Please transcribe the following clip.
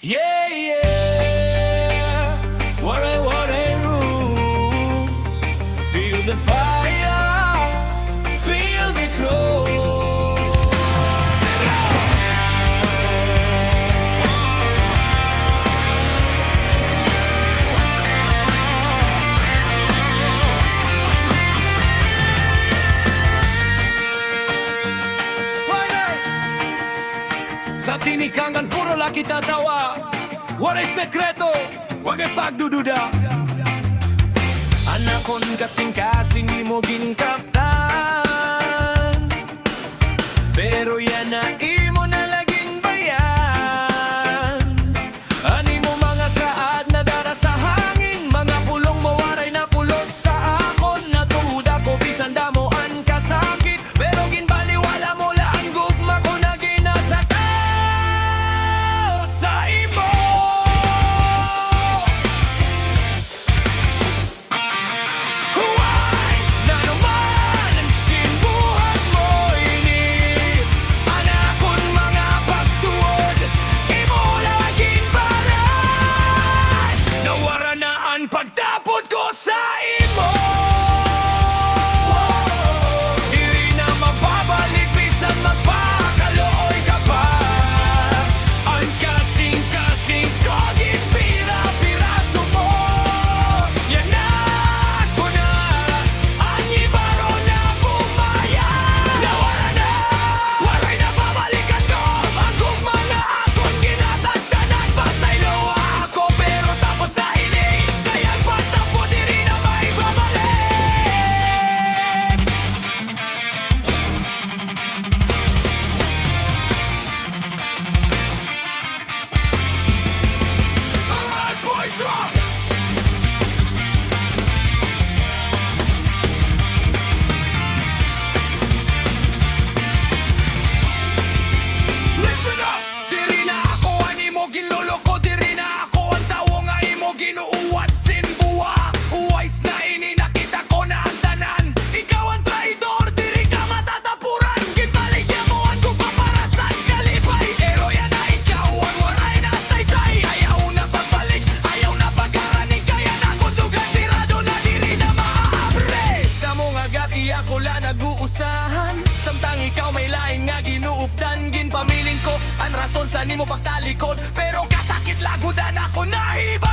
Yeah, yeah. What a roots. Feel the fire. Feel the truth. Sa tinikangan puro laki tatawa. Wala'y sekreto, wag ay pagdududa. Anakon kasing-kasing mo ginkaptan, pero yan na imo na laging bayan. Ani mo mga saad na dara sa hangin, mga pulong mawaray na pulos sa akon. Natuda ko bisan damoan kasakit, pero ginbaliwala mo la ang gugma ko na ginataka sa imo. Huwag na naman kinbuhat mo ini, anakon mga pagtuod, imo laging baran. Nawara na ang pagtapod ko sa imo. Diri na mababalik bisan magpakaluoy ka pa. Ang kasing-kasing ko ginpira-piraso mo. Yan na ko na ang ibaro na bumaya. Nawala na, walay na babalikan ko. Ang mga akong ginatagtanan, pasaylo ako pero tapos na ini. Kaya pagtapo diri na may babalik. Alright, boy, drop! Listen up! Diri na ako ang imo ginloloko, diri na ako ang tawo nga imo ginuuwat sinbuwa. Uwais na ini nakita ko na ang tanan. Ikaw ang traidor, diri ka matatapuran. Ginbaligya mo ang kupaparasan kalipay. Pero yan na ikaw ang waray na saysay. Ayaw na pagbalik, ayaw na pagkaraning. Kaya na kundugan sirado na diri na maabre. Kamo nga gati ako la nag-uusahan, samtang ikaw may lain nga ginuupdan. Ginpamiling ko ang rason sa nimo pagtalikod, pero kasakit lagudan ako nahiba.